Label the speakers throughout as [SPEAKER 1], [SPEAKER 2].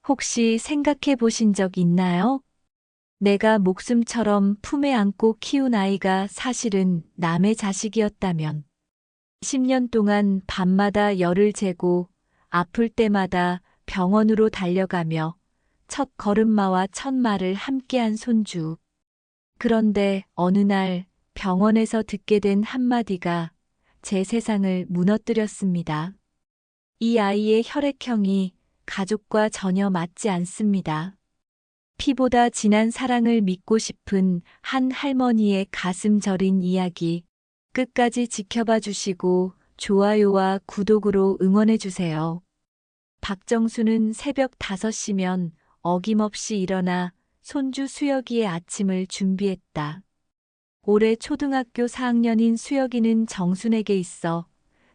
[SPEAKER 1] 혹시 생각해 보신 적 있나요? 내가 목숨처럼 품에 안고 키운 아이가 사실은 남의 자식이었다면 10년 동안 밤마다 열을 재고 아플 때마다 병원으로 달려가며 첫 걸음마와 첫 말을 함께한 손주. 그런데 어느 날 병원에서 듣게 된 한마디가 제 세상을 무너뜨렸습니다. 이 아이의 혈액형이 가족과 전혀 맞지 않습니다. 피보다 진한 사랑을 믿고 싶은 한 할머니의 가슴 저린 이야기. 끝까지 지켜봐 주시고 좋아요와 구독으로 응원해 주세요. 박정수는 새벽 5시면 어김없이 일어나 손주 수혁이의 아침을 준비했다. 올해 초등학교 4학년인 수혁이는 정순에게 있어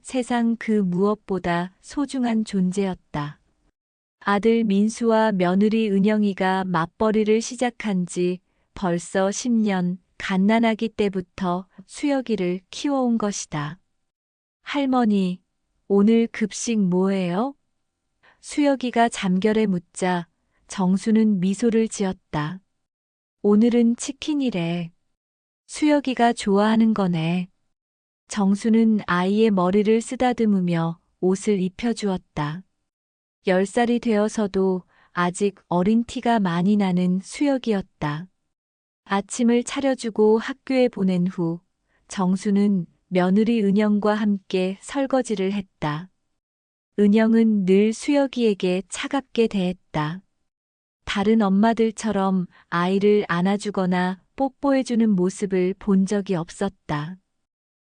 [SPEAKER 1] 세상 그 무엇보다 소중한 존재였다. 아들 민수와 며느리 은영이가 맞벌이를 시작한 지 벌써 10년, 갓난아기 때부터 수혁이를 키워온 것이다. 할머니, 오늘 급식 뭐예요? 수혁이가 잠결에 묻자 정수는 미소를 지었다. 오늘은 치킨이래. 수혁이가 좋아하는 거네. 정수는 아이의 머리를 쓰다듬으며 옷을 입혀주었다. 10살이 되어서도 아직 어린 티가 많이 나는 수혁이었다. 아침을 차려주고 학교에 보낸 후 정수는 며느리 은영과 함께 설거지를 했다. 은영은 늘 수혁이에게 차갑게 대했다. 다른 엄마들처럼 아이를 안아주거나 뽀뽀해주는 모습을 본 적이 없었다.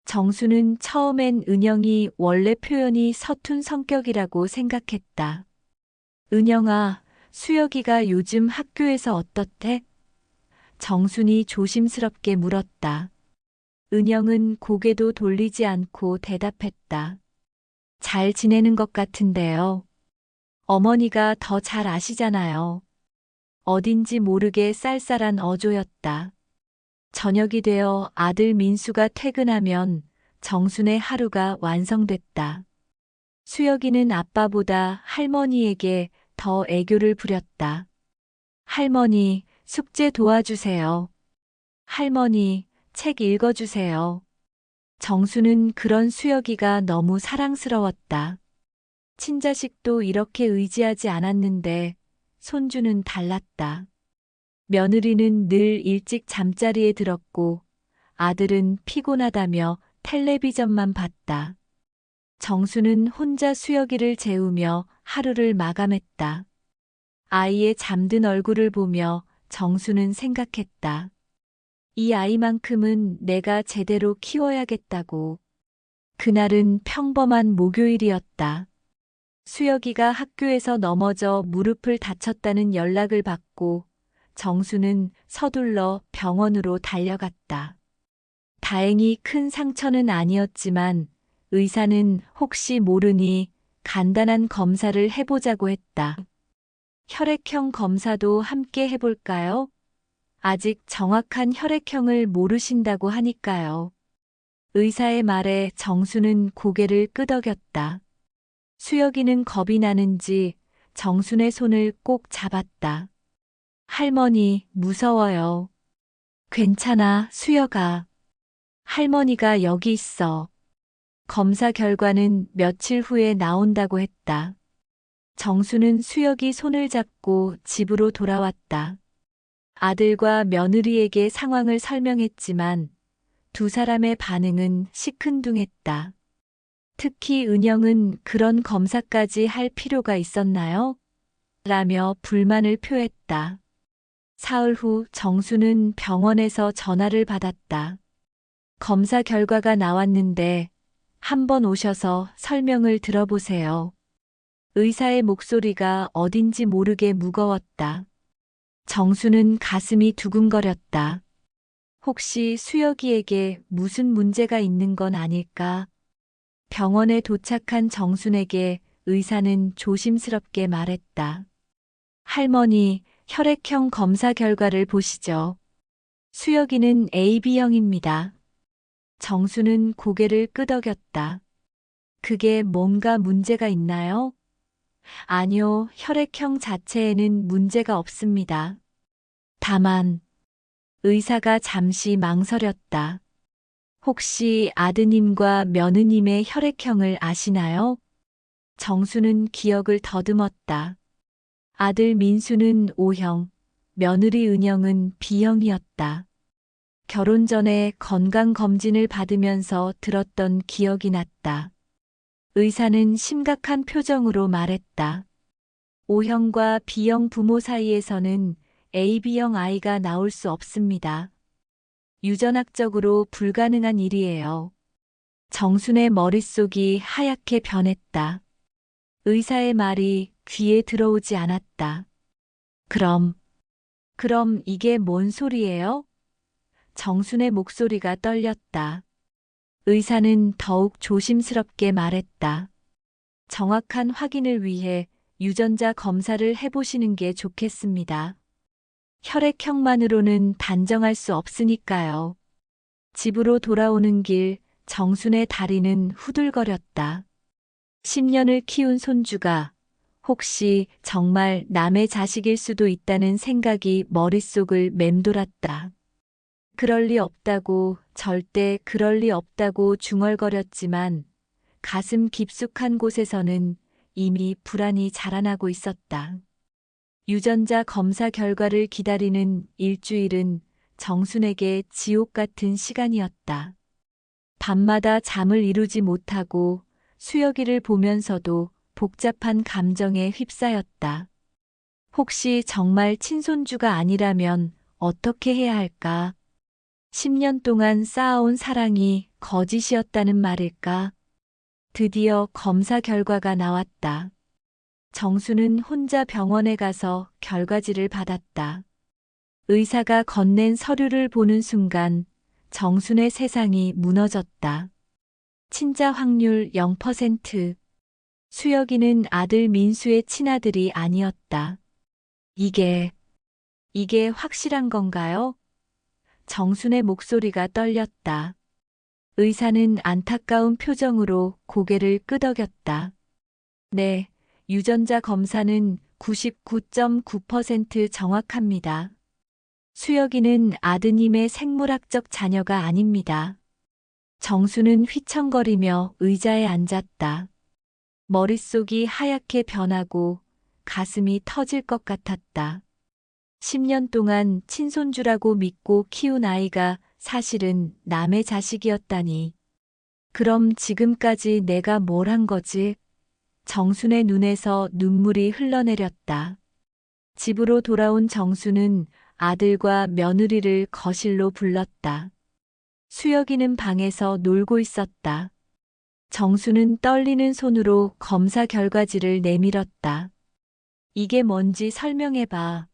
[SPEAKER 1] 정수는 처음엔 은영이 원래 표현이 서툰 성격이라고 생각했다. 은영아, 수혁이가 요즘 학교에서 어떻대? 정순이 조심스럽게 물었다. 은영은 고개도 돌리지 않고 대답했다. 잘 지내는 것 같은데요. 어머니가 더 잘 아시잖아요. 어딘지 모르게 쌀쌀한 어조였다. 저녁이 되어 아들 민수가 퇴근하면 정순의 하루가 완성됐다. 수혁이는 아빠보다 할머니에게 더 애교를 부렸다. 할머니, 숙제 도와주세요. 할머니, 책 읽어주세요. 정수는 그런 수혁이가 너무 사랑스러웠다. 친자식도 이렇게 의지하지 않았는데 손주는 달랐다. 며느리는 늘 일찍 잠자리에 들었고 아들은 피곤하다며 텔레비전만 봤다. 정수는 혼자 수혁이를 재우며 하루를 마감했다. 아이의 잠든 얼굴을 보며 정수는 생각했다. 이 아이만큼은 내가 제대로 키워야겠다고. 그날은 평범한 목요일이었다. 수혁이가 학교에서 넘어져 무릎을 다쳤다는 연락을 받고 정수는 서둘러 병원으로 달려갔다. 다행히 큰 상처는 아니었지만 의사는 혹시 모르니 간단한 검사를 해보자고 했다. 혈액형 검사도 함께 해볼까요? 아직 정확한 혈액형을 모르신다고 하니까요. 의사의 말에 정수는 고개를 끄덕였다. 수혁이는 겁이 나는지 정순의 손을 꼭 잡았다. 할머니, 무서워요. 괜찮아, 수혁아. 할머니가 여기 있어. 검사 결과는 며칠 후에 나온다고 했다. 정수는 수혁이 손을 잡고 집으로 돌아왔다. 아들과 며느리에게 상황을 설명했지만 두 사람의 반응은 시큰둥했다. 특히 은영은 그런 검사까지 할 필요가 있었나요? 라며 불만을 표했다. 사흘 후 정수는 병원에서 전화를 받았다. 검사 결과가 나왔는데 한번 오셔서 설명을 들어보세요. 의사의 목소리가 어딘지 모르게 무거웠다. 정수는 가슴이 두근거렸다. 혹시 수혁이에게 무슨 문제가 있는 건 아닐까? 병원에 도착한 정순에게 의사는 조심스럽게 말했다. 할머니, 혈액형 검사 결과를 보시죠. 수혁이는 AB형입니다. 정수는 고개를 끄덕였다. 그게 뭔가 문제가 있나요? 아니요, 혈액형 자체에는 문제가 없습니다. 다만, 의사가 잠시 망설였다. 혹시 아드님과 며느님의 혈액형을 아시나요? 정수는 기억을 더듬었다. 아들 민수는 O형, 며느리 은영은 B형이었다. 결혼 전에 건강검진을 받으면서 들었던 기억이 났다. 의사는 심각한 표정으로 말했다. O형과 B형 부모 사이에서는 AB형 아이가 나올 수 없습니다. 유전학적으로 불가능한 일이에요. 정순의 머릿속이 하얗게 변했다. 의사의 말이 귀에 들어오지 않았다. 그럼 이게 뭔 소리예요? 정순의 목소리가 떨렸다. 의사는 더욱 조심스럽게 말했다. 정확한 확인을 위해 유전자 검사를 해보시는 게 좋겠습니다. 혈액형만으로는 단정할 수 없으니까요. 집으로 돌아오는 길 정순의 다리는 후들거렸다. 10년을 키운 손주가 혹시 정말 남의 자식일 수도 있다는 생각이 머릿속을 맴돌았다. 그럴 리 없다고, 절대 그럴 리 없다고 중얼거렸지만 가슴 깊숙한 곳에서는 이미 불안이 자라나고 있었다. 유전자 검사 결과를 기다리는 일주일은 정순에게 지옥 같은 시간이었다. 밤마다 잠을 이루지 못하고 수혁이를 보면서도 복잡한 감정에 휩싸였다. 혹시 정말 친손주가 아니라면 어떻게 해야 할까? 10년 동안 쌓아온 사랑이 거짓이었다는 말일까? 드디어 검사 결과가 나왔다. 정수는 혼자 병원에 가서 결과지를 받았다. 의사가 건넨 서류를 보는 순간 정순의 세상이 무너졌다. 친자 확률 0%. 수혁이는 아들 민수의 친아들이 아니었다. 이게 확실한 건가요? 정순의 목소리가 떨렸다. 의사는 안타까운 표정으로 고개를 끄덕였다. 네, 유전자 검사는 99.9% 정확합니다. 수혁이는 아드님의 생물학적 자녀가 아닙니다. 정수는 휘청거리며 의자에 앉았다. 머릿속이 하얗게 변하고 가슴이 터질 것 같았다. 10년 동안 친손주라고 믿고 키운 아이가 사실은 남의 자식이었다니. 그럼 지금까지 내가 뭘 한 거지? 정순의 눈에서 눈물이 흘러내렸다. 집으로 돌아온 정순은 아들과 며느리를 거실로 불렀다. 수혁이는 방에서 놀고 있었다. 정수는 떨리는 손으로 검사 결과지를 내밀었다. 이게 뭔지 설명해봐.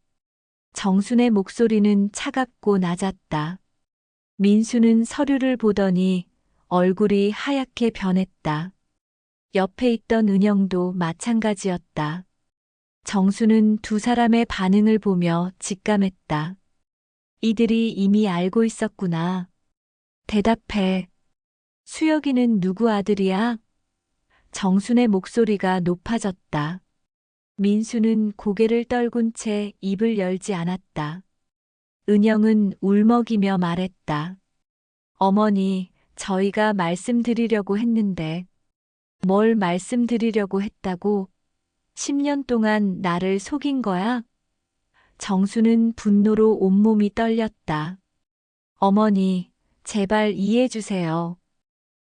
[SPEAKER 1] 정순의 목소리는 차갑고 낮았다. 민수는 서류를 보더니 얼굴이 하얗게 변했다. 옆에 있던 은영도 마찬가지였다. 정수는 두 사람의 반응을 보며 직감했다. 이들이 이미 알고 있었구나. 대답해. 수혁이는 누구 아들이야? 정순의 목소리가 높아졌다. 민수는 고개를 떨군 채 입을 열지 않았다. 은영은 울먹이며 말했다. 어머니, 저희가 말씀드리려고 했는데. 뭘 말씀드리려고 했다고? 10년 동안 나를 속인 거야? 정수는 분노로 온몸이 떨렸다. 어머니, 제발 이해해 주세요.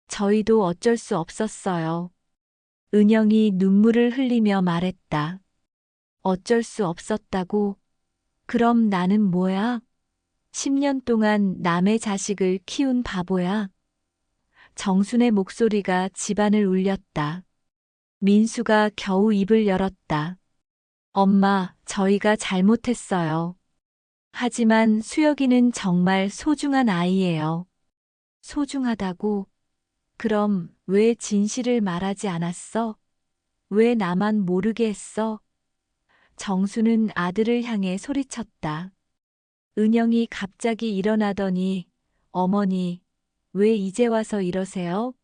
[SPEAKER 1] 저희도 어쩔 수 없었어요. 은영이 눈물을 흘리며 말했다. 어쩔 수 없었다고? 그럼 나는 뭐야? 10년 동안 남의 자식을 키운 바보야? 정순의 목소리가 집안을 울렸다. 민수가 겨우 입을 열었다. 엄마, 저희가 잘못했어요. 하지만 수혁이는 정말 소중한 아이예요. 소중하다고? 그럼 왜 진실을 말하지 않았어? 왜 나만 모르게 했어? 정수는 아들을 향해 소리쳤다. 은영이 갑자기 일어나더니 어머니, 왜 이제 와서 이러세요?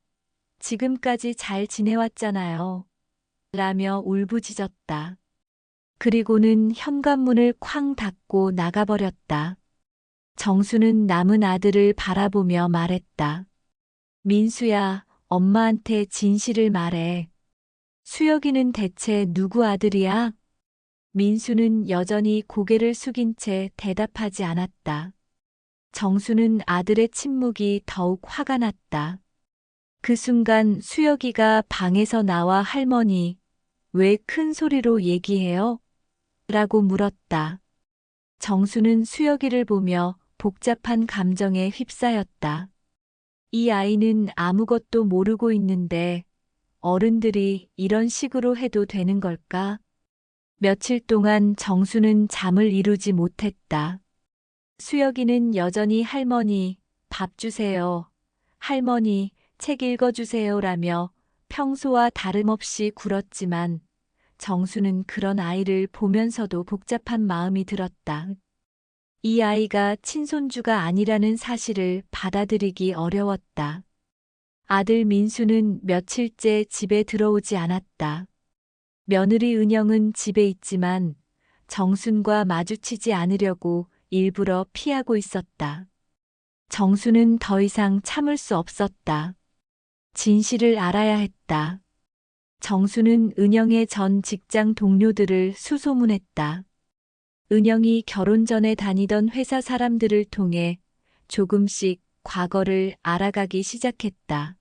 [SPEAKER 1] 지금까지 잘 지내왔잖아요. 라며 울부짖었다. 그리고는 현관문을 쾅 닫고 나가버렸다. 정수는 남은 아들을 바라보며 말했다. 민수야, 엄마한테 진실을 말해. 수혁이는 대체 누구 아들이야? 민수는 여전히 고개를 숙인 채 대답하지 않았다. 정수는 아들의 침묵이 더욱 화가 났다. 그 순간 수혁이가 방에서 나와 할머니, 왜 큰 소리로 얘기해요? 라고 물었다. 정수는 수혁이를 보며 복잡한 감정에 휩싸였다. 이 아이는 아무것도 모르고 있는데 어른들이 이런 식으로 해도 되는 걸까? 며칠 동안 정수는 잠을 이루지 못했다. 수혁이는 여전히 할머니, 밥 주세요. 할머니, 책 읽어주세요. 라며 평소와 다름없이 굴었지만 정수는 그런 아이를 보면서도 복잡한 마음이 들었다. 이 아이가 친손주가 아니라는 사실을 받아들이기 어려웠다. 아들 민수는 며칠째 집에 들어오지 않았다. 며느리 은영은 집에 있지만 정순과 마주치지 않으려고 일부러 피하고 있었다. 정수는 더 이상 참을 수 없었다. 진실을 알아야 했다. 정수는 은영의 전 직장 동료들을 수소문했다. 은영이 결혼 전에 다니던 회사 사람들을 통해 조금씩 과거를 알아가기 시작했다.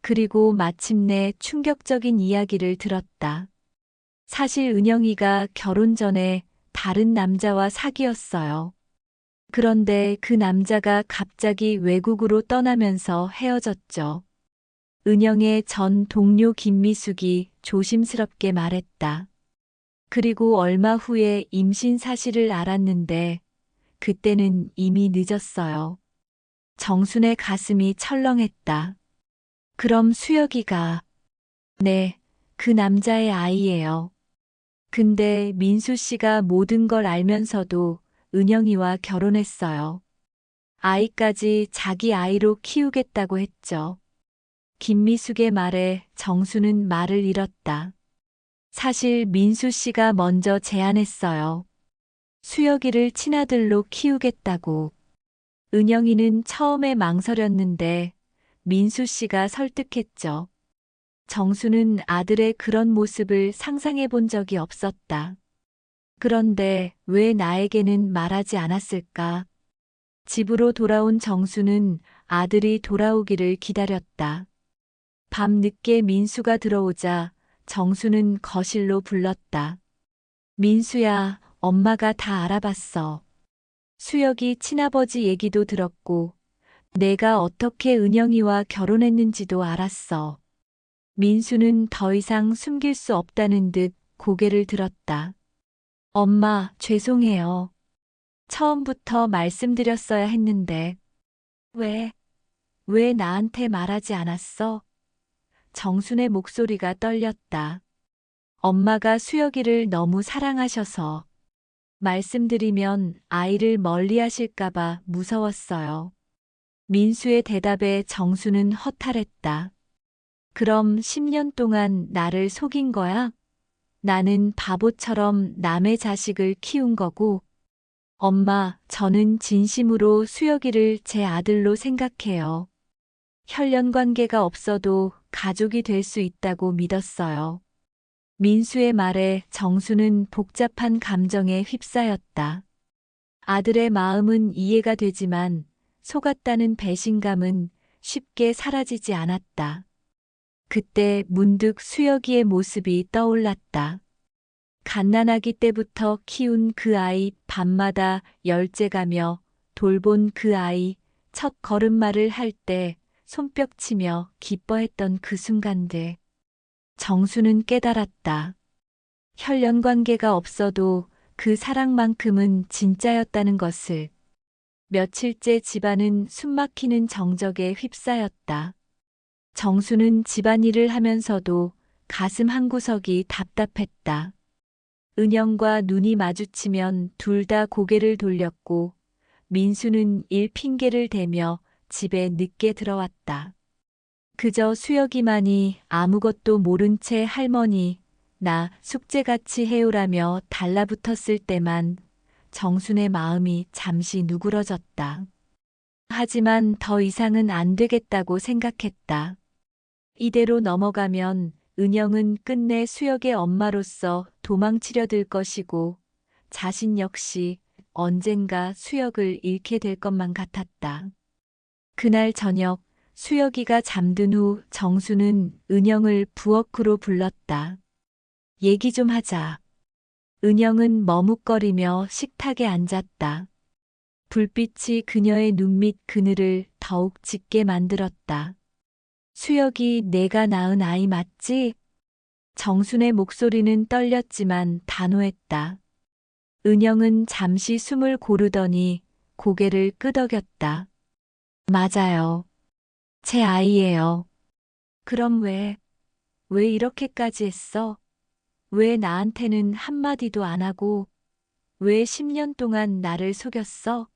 [SPEAKER 1] 그리고 마침내 충격적인 이야기를 들었다. 사실 은영이가 결혼 전에 다른 남자와 사귀었어요. 그런데 그 남자가 갑자기 외국으로 떠나면서 헤어졌죠. 은영의 전 동료 김미숙이 조심스럽게 말했다. 그리고 얼마 후에 임신 사실을 알았는데 그때는 이미 늦었어요. 정순의 가슴이 철렁했다. 그럼 수혁이가 네, 그 남자의 아이예요. 근데 민수 씨가 모든 걸 알면서도 은영이와 결혼했어요. 아이까지 자기 아이로 키우겠다고 했죠. 김미숙의 말에 정수는 말을 잃었다. 사실 민수 씨가 먼저 제안했어요. 수혁이를 친아들로 키우겠다고. 은영이는 처음에 망설였는데 민수 씨가 설득했죠. 정수는 아들의 그런 모습을 상상해 본 적이 없었다. 그런데 왜 나에게는 말하지 않았을까? 집으로 돌아온 정수는 아들이 돌아오기를 기다렸다. 밤 늦게 민수가 들어오자 정수는 거실로 불렀다. 민수야, 엄마가 다 알아봤어. 수혁이 친아버지 얘기도 들었고, 내가 어떻게 은영이와 결혼했는지도 알았어. 민수는 더 이상 숨길 수 없다는 듯 고개를 들었다. 엄마, 죄송해요. 처음부터 말씀드렸어야 했는데. 왜 나한테 말하지 않았어? 정순의 목소리가 떨렸다. 엄마가 수혁이를 너무 사랑하셔서. 말씀드리면 아이를 멀리 하실까봐 무서웠어요. 민수의 대답에 정수는 허탈했다. 그럼 10년 동안 나를 속인 거야? 나는 바보처럼 남의 자식을 키운 거고. 엄마, 저는 진심으로 수혁이를 제 아들로 생각해요. 혈연 관계가 없어도 가족이 될 수 있다고 믿었어요. 민수의 말에 정수는 복잡한 감정에 휩싸였다. 아들의 마음은 이해가 되지만 속았다는 배신감은 쉽게 사라지지 않았다. 그때 문득 수혁이의 모습이 떠올랐다. 갓난아기 때부터 키운 그 아이, 밤마다 열째가며 돌본 그 아이, 첫 걸음마를 할 때 손뼉치며 기뻐했던 그 순간들. 정수는 깨달았다. 혈연 관계가 없어도 그 사랑만큼은 진짜였다는 것을. 며칠째 집안은 숨막히는 정적에 휩싸였다. 정수는 집안일을 하면서도 가슴 한구석이 답답했다. 은영과 눈이 마주치면 둘 다 고개를 돌렸고 민수는 일 핑계를 대며 집에 늦게 들어왔다. 그저 수혁이만이 아무것도 모른 채 할머니, 나 숙제같이 해오라며 달라붙었을 때만 정순의 마음이 잠시 누그러졌다. 하지만 더 이상은 안 되겠다고 생각했다. 이대로 넘어가면 은영은 끝내 수혁의 엄마로서 도망치려 들 것이고 자신 역시 언젠가 수혁을 잃게 될 것만 같았다. 그날 저녁 수혁이가 잠든 후 정수는 은영을 부엌으로 불렀다. 얘기 좀 하자. 은영은 머뭇거리며 식탁에 앉았다. 불빛이 그녀의 눈 밑 그늘을 더욱 짙게 만들었다. 수혁이 내가 낳은 아이 맞지? 정순의 목소리는 떨렸지만 단호했다. 은영은 잠시 숨을 고르더니 고개를 끄덕였다. 맞아요. 제 아이예요. 그럼 왜 이렇게까지 했어? 왜 나한테는 한마디도 안 하고, 왜 10년 동안 나를 속였어?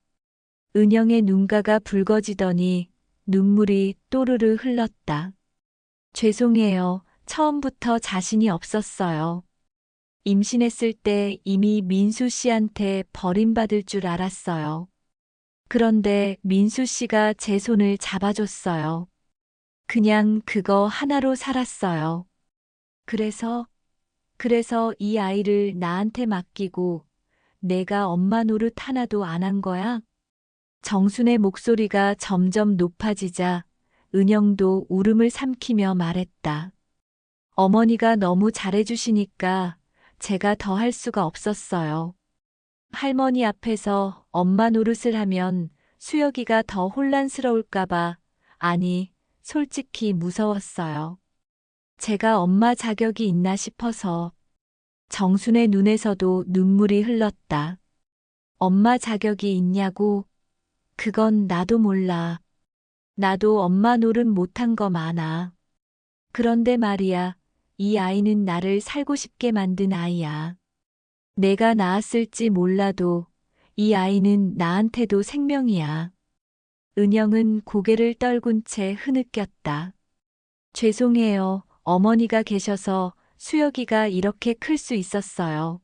[SPEAKER 1] 은영의 눈가가 붉어지더니 눈물이 또르르 흘렀다. 죄송해요. 처음부터 자신이 없었어요. 임신했을 때 이미 민수 씨한테 버림받을 줄 알았어요. 그런데 민수 씨가 제 손을 잡아줬어요. 그냥 그거 하나로 살았어요. 그래서 이 아이를 나한테 맡기고 내가 엄마 노릇 하나도 안 한 거야? 정순의 목소리가 점점 높아지자 은영도 울음을 삼키며 말했다. 어머니가 너무 잘해주시니까 제가 더 할 수가 없었어요. 할머니 앞에서 엄마 노릇을 하면 수혁이가 더 혼란스러울까봐, 아니, 솔직히 무서웠어요. 제가 엄마 자격이 있나 싶어서. 정순의 눈에서도 눈물이 흘렀다. 엄마 자격이 있냐고? 그건 나도 몰라. 나도 엄마 노릇 못한 거 많아. 그런데 말이야, 이 아이는 나를 살고 싶게 만든 아이야. 내가 낳았을지 몰라도 이 아이는 나한테도 생명이야. 은영은 고개를 떨군 채 흐느꼈다. 죄송해요. 어머니가 계셔서 수혁이가 이렇게 클 수 있었어요.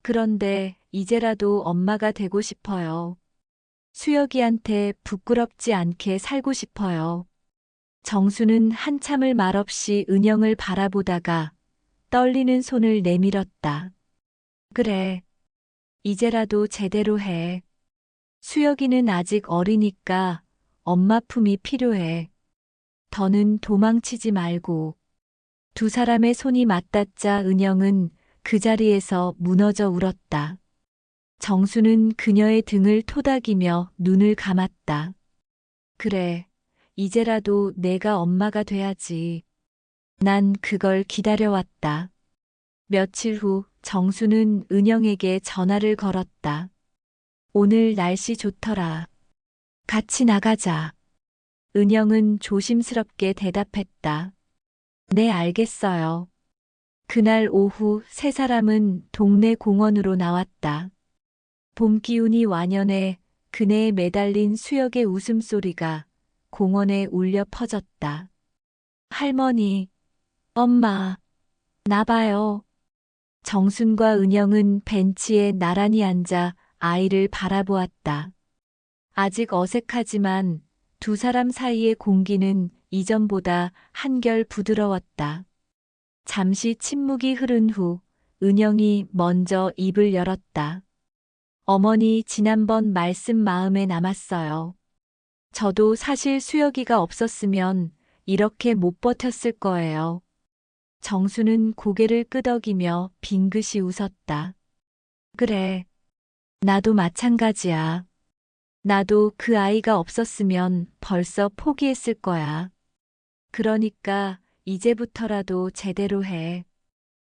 [SPEAKER 1] 그런데 이제라도 엄마가 되고 싶어요. 수혁이한테 부끄럽지 않게 살고 싶어요. 정수는 한참을 말없이 은영을 바라보다가 떨리는 손을 내밀었다. 그래, 이제라도 제대로 해. 수혁이는 아직 어리니까 엄마 품이 필요해. 더는 도망치지 말고. 두 사람의 손이 맞닿자 은영은 그 자리에서 무너져 울었다. 정수는 그녀의 등을 토닥이며 눈을 감았다. 그래, 이제라도 내가 엄마가 돼야지. 난 그걸 기다려왔다. 며칠 후 정수는 은영에게 전화를 걸었다. 오늘 날씨 좋더라. 같이 나가자. 은영은 조심스럽게 대답했다. 네, 알겠어요. 그날 오후 세 사람은 동네 공원으로 나왔다. 봄 기운이 완연해 그네에 매달린 수혁의 웃음소리가 공원에 울려 퍼졌다. 할머니, 엄마, 나봐요. 정순과 은영은 벤치에 나란히 앉아 아이를 바라보았다. 아직 어색하지만 두 사람 사이의 공기는 이전보다 한결 부드러웠다. 잠시 침묵이 흐른 후 은영이 먼저 입을 열었다. 어머니, 지난번 말씀 마음에 남았어요. 저도 사실 수혁이가 없었으면 이렇게 못 버텼을 거예요. 정수는 고개를 끄덕이며 빙긋이 웃었다. 그래, 나도 마찬가지야. 나도 그 아이가 없었으면 벌써 포기했을 거야. 그러니까 이제부터라도 제대로 해.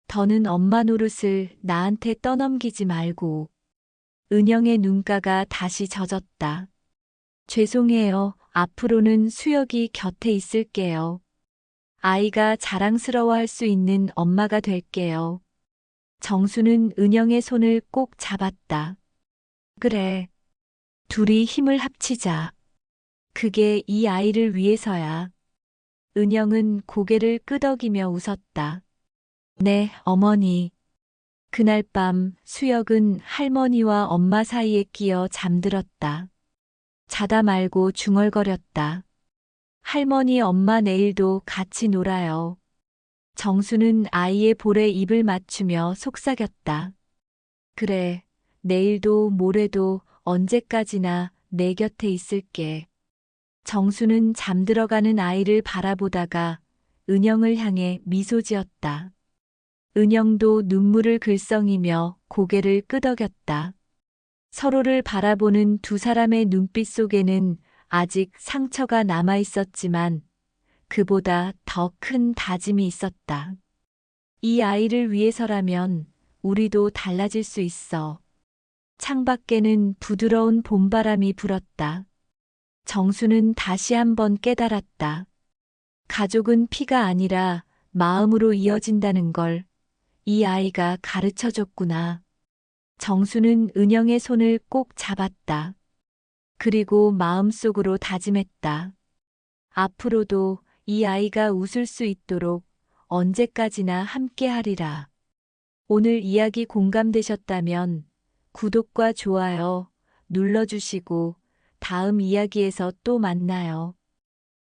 [SPEAKER 1] 더는 엄마 노릇을 나한테 떠넘기지 말고. 은영의 눈가가 다시 젖었다. 죄송해요. 앞으로는 수혁이 곁에 있을게요. 아이가 자랑스러워할 수 있는 엄마가 될게요. 정수는 은영의 손을 꼭 잡았다. 그래. 둘이 힘을 합치자. 그게 이 아이를 위해서야. 은영은 고개를 끄덕이며 웃었다. 네, 어머니. 그날 밤 수혁은 할머니와 엄마 사이에 끼어 잠들었다. 자다 말고 중얼거렸다. 할머니, 엄마 내일도 같이 놀아요. 정수는 아이의 볼에 입을 맞추며 속삭였다. 그래, 내일도 모레도 언제까지나 내 곁에 있을게. 정수는 잠들어가는 아이를 바라보다가 은영을 향해 미소 지었다. 은영도 눈물을 글썽이며 고개를 끄덕였다. 서로를 바라보는 두 사람의 눈빛 속에는 아직 상처가 남아 있었지만 그보다 더 큰 다짐이 있었다. 이 아이를 위해서라면 우리도 달라질 수 있어. 창밖에는 부드러운 봄바람이 불었다. 정수는 다시 한번 깨달았다. 가족은 피가 아니라 마음으로 이어진다는 걸 이 아이가 가르쳐 줬구나. 정수는 은영의 손을 꼭 잡았다. 그리고 마음속으로 다짐했다. 앞으로도 이 아이가 웃을 수 있도록 언제까지나 함께 하리라. 오늘 이야기 공감되셨다면 구독과 좋아요 눌러주시고 다음 이야기에서 또 만나요.